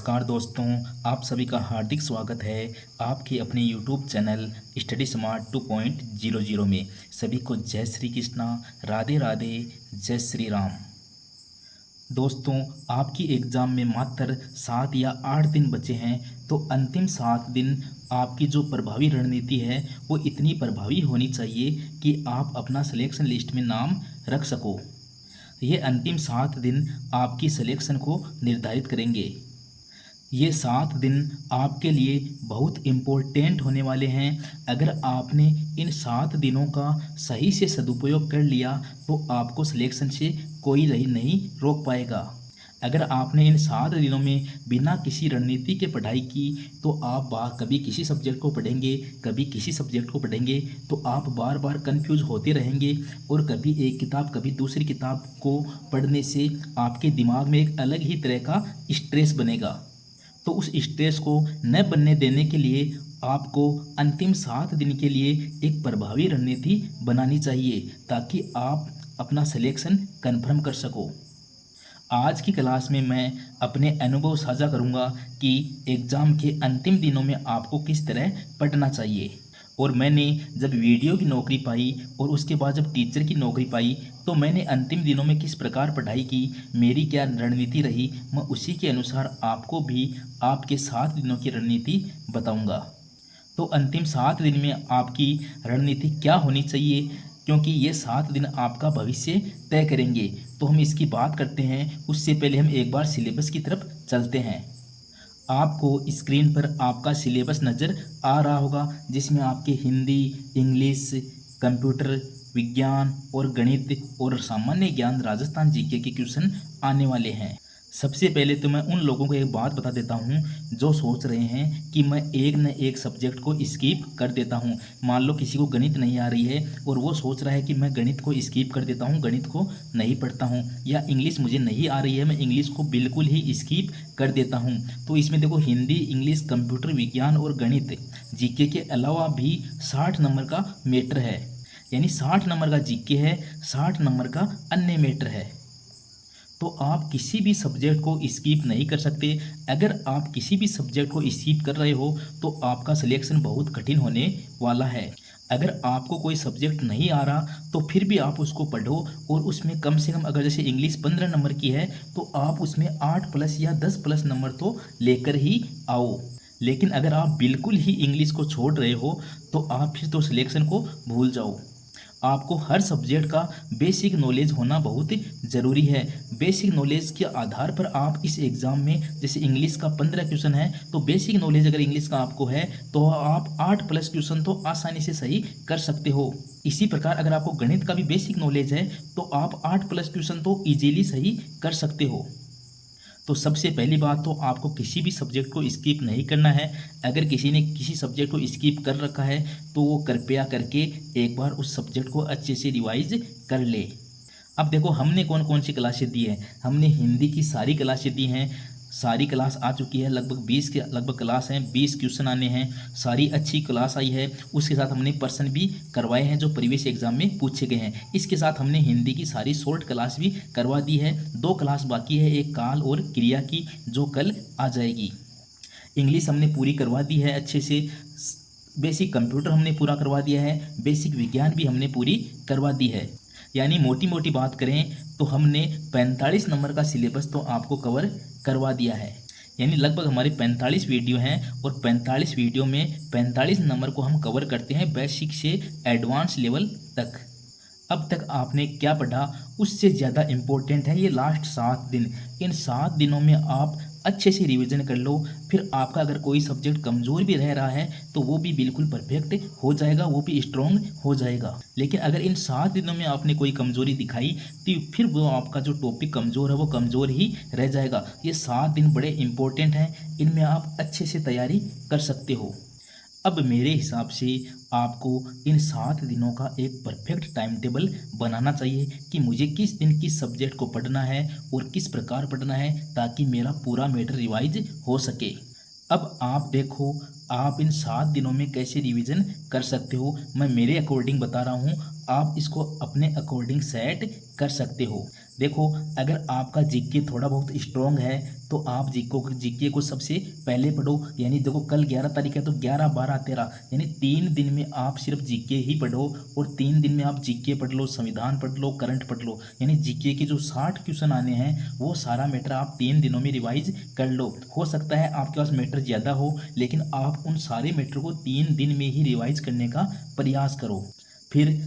नमस्कार दोस्तों, आप सभी का हार्दिक स्वागत है आपके अपने YouTube चैनल स्टडी स्मार्ट 2.00 में। सभी को जय श्री कृष्णा, राधे राधे, जय श्री राम। दोस्तों, आपकी एग्ज़ाम में मात्र 7 या 8 दिन बचे हैं, तो अंतिम 7 दिन आपकी जो प्रभावी रणनीति है वो इतनी प्रभावी होनी चाहिए कि आप अपना सिलेक्शन लिस्ट में नाम रख सको। ये अंतिम 7 दिन आपकी सिलेक्शन को निर्धारित करेंगे। ये 7 दिन आपके लिए बहुत इम्पोर्टेंट होने वाले हैं। अगर आपने इन 7 दिनों का सही से सदुपयोग कर लिया तो आपको सिलेक्शन से कोई नहीं रोक पाएगा। अगर आपने इन 7 दिनों में बिना किसी रणनीति के पढ़ाई की तो आप कभी किसी सब्जेक्ट को पढ़ेंगे, कभी किसी सब्जेक्ट को पढ़ेंगे, तो आप बार बार कंफ्यूज होते रहेंगे और कभी एक किताब कभी दूसरी किताब को पढ़ने से आपके दिमाग में एक अलग ही तरह का स्ट्रेस बनेगा। तो उस स्ट्रेस को न बनने देने के लिए आपको अंतिम 7 दिन के लिए एक प्रभावी रणनीति बनानी चाहिए ताकि आप अपना सिलेक्शन कन्फर्म कर सको। आज की क्लास में मैं अपने अनुभव साझा करूंगा कि एग्ज़ाम के अंतिम दिनों में आपको किस तरह पढ़ना चाहिए। और मैंने जब वीडियो की नौकरी पाई और उसके बाद जब टीचर की नौकरी पाई तो मैंने अंतिम दिनों में किस प्रकार पढ़ाई की, मेरी क्या रणनीति रही, मैं उसी के अनुसार आपको भी आपके 7 दिनों की रणनीति बताऊंगा। तो अंतिम 7 दिन में आपकी रणनीति क्या होनी चाहिए, क्योंकि ये 7 दिन आपका भविष्य तय करेंगे। तो हम इसकी बात करते हैं, उससे पहले हम एक बार सिलेबस की तरफ चलते हैं। आपको स्क्रीन पर आपका सिलेबस नज़र आ रहा होगा, जिसमें आपके हिंदी, इंग्लिश, कंप्यूटर विज्ञान और गणित और सामान्य ज्ञान राजस्थान जीके के क्वेश्चन आने वाले हैं। सबसे पहले तो मैं उन लोगों को एक बात बता देता हूं जो सोच रहे हैं कि मैं एक न एक सब्जेक्ट को स्किप कर देता हूं। मान लो किसी को गणित नहीं आ रही है और वो सोच रहा है कि मैं गणित को स्किप कर देता हूं, गणित को नहीं पढ़ता हूं, या इंग्लिश मुझे नहीं आ रही है, मैं इंग्लिश को बिल्कुल ही स्किप कर देता हूं। तो इसमें देखो, हिंदी, इंग्लिश, कंप्यूटर विज्ञान और गणित जीके के अलावा भी 60 नंबर का मैटर है। यानी 60 नंबर का जीके है, 60 नंबर का अन्य मैटर है। तो आप किसी भी सब्जेक्ट को स्किप नहीं कर सकते। अगर आप किसी भी सब्जेक्ट को स्किप कर रहे हो तो आपका सिलेक्शन बहुत कठिन होने वाला है। अगर आपको कोई सब्जेक्ट नहीं आ रहा तो फिर भी आप उसको पढ़ो और उसमें कम से कम, अगर जैसे इंग्लिश 15 नंबर की है तो आप उसमें 8+ या 10+ नंबर तो लेकर ही आओ। लेकिन अगर आप बिल्कुल ही इंग्लिश को छोड़ रहे हो तो आप फिर तो सिलेक्शन को भूल जाओ। आपको हर सब्जेक्ट का बेसिक नॉलेज होना बहुत ज़रूरी है। बेसिक नॉलेज के आधार पर आप इस एग्ज़ाम में, जैसे इंग्लिश का 15 क्वेश्चन है तो बेसिक नॉलेज अगर इंग्लिश का आपको है तो आप 8+ क्वेश्चन तो आसानी से सही कर सकते हो। इसी प्रकार अगर आपको गणित का भी बेसिक नॉलेज है तो आप 8+ क्वेश्चन तो ईजीली सही कर सकते हो। तो सबसे पहली बात तो आपको किसी भी सब्जेक्ट को स्किप नहीं करना है। अगर किसी ने किसी सब्जेक्ट को स्किप कर रखा है तो वो कृपया करके एक बार उस सब्जेक्ट को अच्छे से रिवाइज कर ले। अब देखो, हमने कौन कौन सी क्लासें दी हैं। हमने हिंदी की सारी क्लासें दी हैं, सारी क्लास आ चुकी है, लगभग 20 के लगभग क्लास हैं, 20 क्वेश्चन आने हैं, सारी अच्छी क्लास आई है। उसके साथ हमने प्रश्न भी करवाए हैं जो प्रीवियस एग्जाम में पूछे गए हैं। इसके साथ हमने हिंदी की सारी शॉर्ट क्लास भी करवा दी है। 2 क्लास बाकी है, एक काल और क्रिया की, जो कल आ जाएगी। इंग्लिश हमने पूरी करवा दी है अच्छे से। बेसिक कंप्यूटर हमने पूरा करवा दिया है, बेसिक विज्ञान भी हमने पूरी करवा दी है। यानी मोटी मोटी बात करें तो हमने 45 नंबर का सिलेबस तो आपको कवर करवा दिया है। यानी लगभग हमारे 45 वीडियो हैं और 45 वीडियो में 45 नंबर को हम कवर करते हैं बेसिक से एडवांस लेवल तक। अब तक आपने क्या पढ़ा उससे ज़्यादा इम्पोर्टेंट है ये लास्ट 7 दिन। इन 7 दिनों में आप अच्छे से रिवीजन कर लो। फिर आपका अगर कोई सब्जेक्ट कमज़ोर भी रह रहा है तो वो भी बिल्कुल परफेक्ट हो जाएगा, वो भी स्ट्रॉन्ग हो जाएगा। लेकिन अगर इन 7 दिनों में आपने कोई कमज़ोरी दिखाई तो फिर वो आपका जो टॉपिक कमज़ोर है वो कमज़ोर ही रह जाएगा। ये 7 दिन बड़े इंपॉर्टेंट हैं, इनमें आप अच्छे से तैयारी कर सकते हो। अब मेरे हिसाब से आपको इन 7 दिनों का एक परफेक्ट टाइम टेबल बनाना चाहिए कि मुझे किस दिन किस सब्जेक्ट को पढ़ना है और किस प्रकार पढ़ना है, ताकि मेरा पूरा मैटर रिवाइज हो सके। अब आप देखो, आप इन 7 दिनों में कैसे रिवीजन कर सकते हो। मैं मेरे अकॉर्डिंग बता रहा हूँ, आप इसको अपने अकॉर्डिंग सेट कर सकते हो। देखो, अगर आपका जीके थोड़ा बहुत स्ट्रॉन्ग है तो आप जीके को सबसे पहले पढ़ो। यानी देखो, कल 11 तारीख है तो 11, 12, 13 यानी 3 दिन में आप सिर्फ जीके ही पढ़ो और 3 दिन में आप जीके पढ़ लो, संविधान पढ़ लो, करंट पढ़ लो। यानी जीके के जो 60 क्वेश्चन आने हैं वो सारा मैटर आप 3 दिनों में रिवाइज कर लो। हो सकता है आपके पास मैटर ज़्यादा हो, लेकिन आप उन सारे मैटर को 3 दिन में ही रिवाइज करने का प्रयास करो। फिर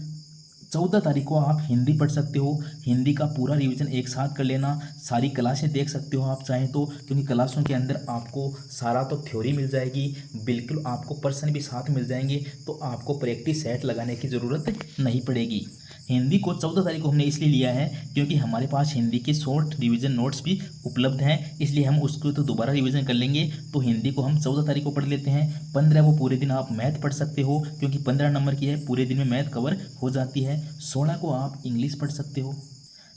14 तारीख को आप हिंदी पढ़ सकते हो। हिंदी का पूरा रिवीजन एक साथ कर लेना। सारी क्लासें देख सकते हो आप चाहें तो, क्योंकि क्लासों के अंदर आपको सारा तो थ्योरी मिल जाएगी, बिल्कुल आपको पर्सन भी साथ मिल जाएंगे, तो आपको प्रैक्टिस सेट लगाने की ज़रूरत नहीं पड़ेगी। हिंदी को 14 तारीख को हमने इसलिए लिया है क्योंकि हमारे पास हिंदी के शॉर्ट रिवीजन नोट्स भी उपलब्ध हैं, इसलिए हम उसको तो दोबारा रिवीजन कर लेंगे। तो हिंदी को हम 14 तारीख को पढ़ लेते हैं। 15 को पूरे दिन आप मैथ पढ़ सकते हो, क्योंकि 15 नंबर की है, पूरे दिन में मैथ कवर हो जाती है। 16 को आप इंग्लिश पढ़ सकते हो,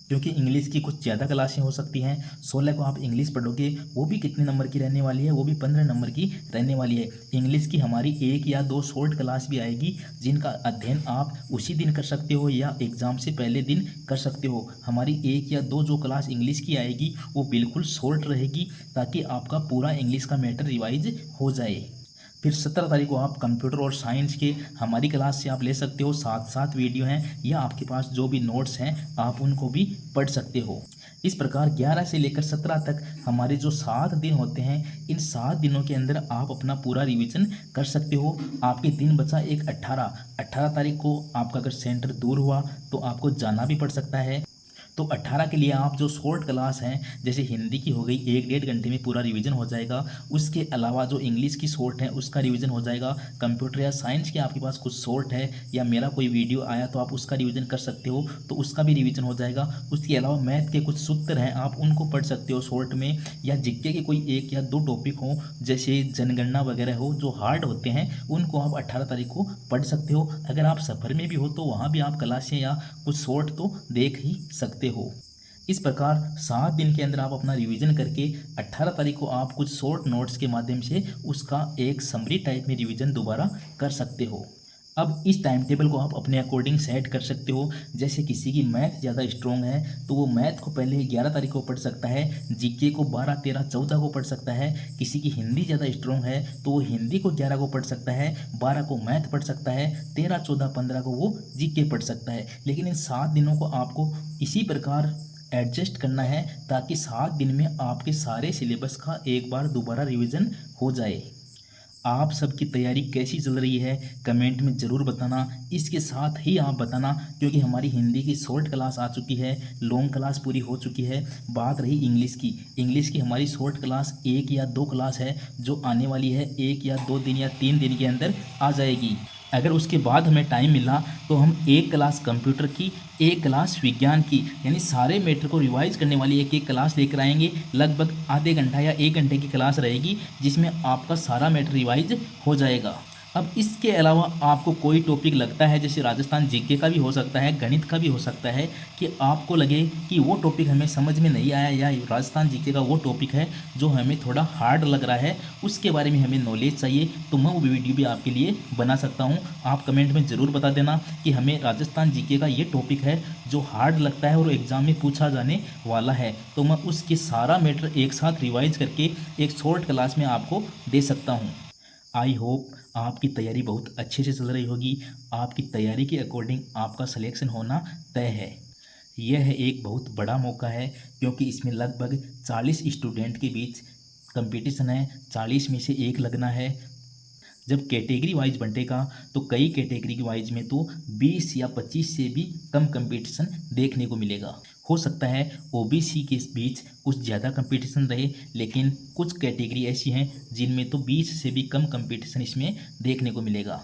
क्योंकि इंग्लिश की कुछ ज़्यादा क्लासें हो सकती हैं। 16 को आप इंग्लिश पढ़ोगे, वो भी कितने नंबर की रहने वाली है, वो भी 15 नंबर की रहने वाली है। इंग्लिश की हमारी 1 या 2 शॉर्ट क्लास भी आएगी, जिनका अध्ययन आप उसी दिन कर सकते हो या एग्ज़ाम से पहले दिन कर सकते हो। हमारी 1 या 2 जो क्लास इंग्लिश की आएगी वो बिल्कुल शॉर्ट रहेगी, ताकि आपका पूरा इंग्लिश का मैटर रिवाइज हो जाए। फिर 17 तारीख को आप कंप्यूटर और साइंस के हमारी क्लास से आप ले सकते हो। 7 वीडियो हैं, या आपके पास जो भी नोट्स हैं आप उनको भी पढ़ सकते हो। इस प्रकार 11 से लेकर 17 तक हमारे जो 7 दिन होते हैं, इन 7 दिनों के अंदर आप अपना पूरा रिवीजन कर सकते हो। आपके दिन बचा एक 18 तारीख को आपका अगर सेंटर दूर हुआ तो आपको जाना भी पड़ सकता है। तो 18 के लिए आप जो शॉर्ट क्लास हैं, जैसे हिंदी की हो गई, 1-1.5 घंटे में पूरा रिवीजन हो जाएगा। उसके अलावा जो इंग्लिश की शॉर्ट है उसका रिवीजन हो जाएगा। कंप्यूटर या साइंस के आपके पास कुछ शॉर्ट है, या मेरा कोई वीडियो आया तो आप उसका रिवीजन कर सकते हो, तो उसका भी रिवीजन हो जाएगा। उसके अलावा मैथ के कुछ सूत्र हैं, आप उनको पढ़ सकते हो शॉर्ट में। या जीके के कोई 1 या 2 टॉपिक हो, जैसे जनगणना वगैरह हो, जो हार्ड होते हैं, उनको आप 18 तारीख को पढ़ सकते हो। अगर आप सफ़र में भी हो तो वहाँ भी आप क्लासें या कुछ शॉर्ट तो देख ही सकते हो। इस प्रकार 7 दिन के अंदर आप अपना रिवीजन करके 18 तारीख को आप कुछ शॉर्ट नोट्स के माध्यम से उसका एक समरी टाइप में रिवीजन दोबारा कर सकते हो। अब इस टाइम टेबल को आप अपने अकॉर्डिंग सेट कर सकते हो। जैसे किसी की मैथ ज़्यादा स्ट्रॉन्ग है तो वो मैथ को पहले 11 तारीख को पढ़ सकता है, जीके को 12, 13, 14 को पढ़ सकता है। किसी की हिंदी ज़्यादा स्ट्रॉन्ग है तो वो हिंदी को 11 को पढ़ सकता है, 12 को मैथ पढ़ सकता है, 13, 14, 15 को वो जीके पढ़ सकता है। लेकिन इन 7 दिनों को आपको इसी प्रकार एडजस्ट करना है, ताकि 7 दिन में आपके सारे सिलेबस का एक बार दोबारा रिवीजन हो जाए। आप सबकी तैयारी कैसी चल रही है कमेंट में ज़रूर बताना। इसके साथ ही आप बताना, क्योंकि हमारी हिंदी की शॉर्ट क्लास आ चुकी है, लॉन्ग क्लास पूरी हो चुकी है। बात रही इंग्लिश की हमारी शॉर्ट क्लास 1 या 2 क्लास है, जो आने वाली है 1 या 2 दिन या 3 दिन के अंदर आ जाएगी। अगर उसके बाद हमें टाइम मिला तो हम 1 क्लास कंप्यूटर की, 1 क्लास विज्ञान की, यानी सारे मैटर को रिवाइज करने वाली एक क्लास लेकर आएंगे। लगभग आधे घंटा या 1 घंटे की क्लास रहेगी, जिसमें आपका सारा मैटर रिवाइज हो जाएगा। अब इसके अलावा आपको कोई टॉपिक लगता है, जैसे राजस्थान जीके का भी हो सकता है, गणित का भी हो सकता है, कि आपको लगे कि वो टॉपिक हमें समझ में नहीं आया, या राजस्थान जीके का वो टॉपिक है जो हमें थोड़ा हार्ड लग रहा है, उसके बारे में हमें नॉलेज चाहिए, तो मैं वो वीडियो भी आपके लिए बना सकता हूँ। आप कमेंट में ज़रूर बता देना कि हमें राजस्थान जीके का ये टॉपिक है जो हार्ड लगता है और एग्ज़ाम में पूछा जाने वाला है, तो मैं उसके सारा मैटर एक साथ रिवाइज करके एक शॉर्ट क्लास में आपको दे सकता हूँ। आई होप आपकी तैयारी बहुत अच्छे से चल रही होगी। आपकी तैयारी के अकॉर्डिंग आपका सिलेक्शन होना तय है। यह एक बहुत बड़ा मौका है, क्योंकि इसमें लगभग 40 स्टूडेंट के बीच कंपटीशन है। 40 में से एक लगना है। जब कैटेगरी वाइज बंटेगा तो कई कैटेगरी वाइज में तो 20 या 25 से भी कम कंपटीशन देखने को मिलेगा। हो सकता है ओबीसी के बीच कुछ ज़्यादा कंपटीशन रहे, लेकिन कुछ कैटेगरी ऐसी हैं जिनमें तो 20 से भी कम कंपटीशन इसमें देखने को मिलेगा।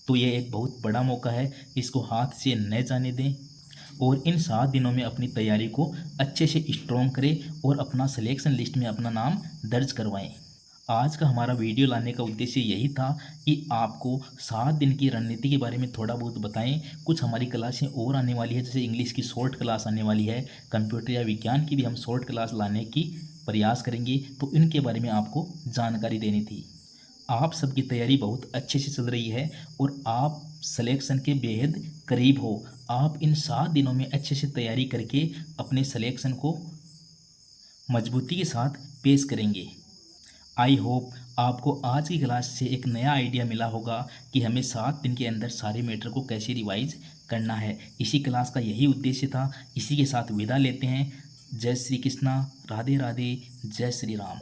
तो ये एक बहुत बड़ा मौका है, इसको हाथ से न जाने दें और इन 7 दिनों में अपनी तैयारी को अच्छे से स्ट्रॉन्ग करें और अपना सिलेक्शन लिस्ट में अपना नाम दर्ज करवाएं। आज का हमारा वीडियो लाने का उद्देश्य यही था कि आपको 7 दिन की रणनीति के बारे में थोड़ा बहुत बताएं। कुछ हमारी क्लासें और आने वाली है, जैसे इंग्लिश की शॉर्ट क्लास आने वाली है, कंप्यूटर या विज्ञान की भी हम शॉर्ट क्लास लाने की प्रयास करेंगे, तो इनके बारे में आपको जानकारी देनी थी। आप सबकी तैयारी बहुत अच्छे से चल रही है और आप सिलेक्शन के बेहद करीब हो। आप इन 7 दिनों में अच्छे से तैयारी करके अपने सिलेक्शन को मजबूती के साथ पेश करेंगे। आई होप आपको आज की क्लास से एक नया आइडिया मिला होगा कि हमें 7 दिन के अंदर सारे मैटर को कैसे रिवाइज करना है। इसी क्लास का यही उद्देश्य था। इसी के साथ विदा लेते हैं। जय श्री कृष्णा, राधे राधे, जय श्री राम।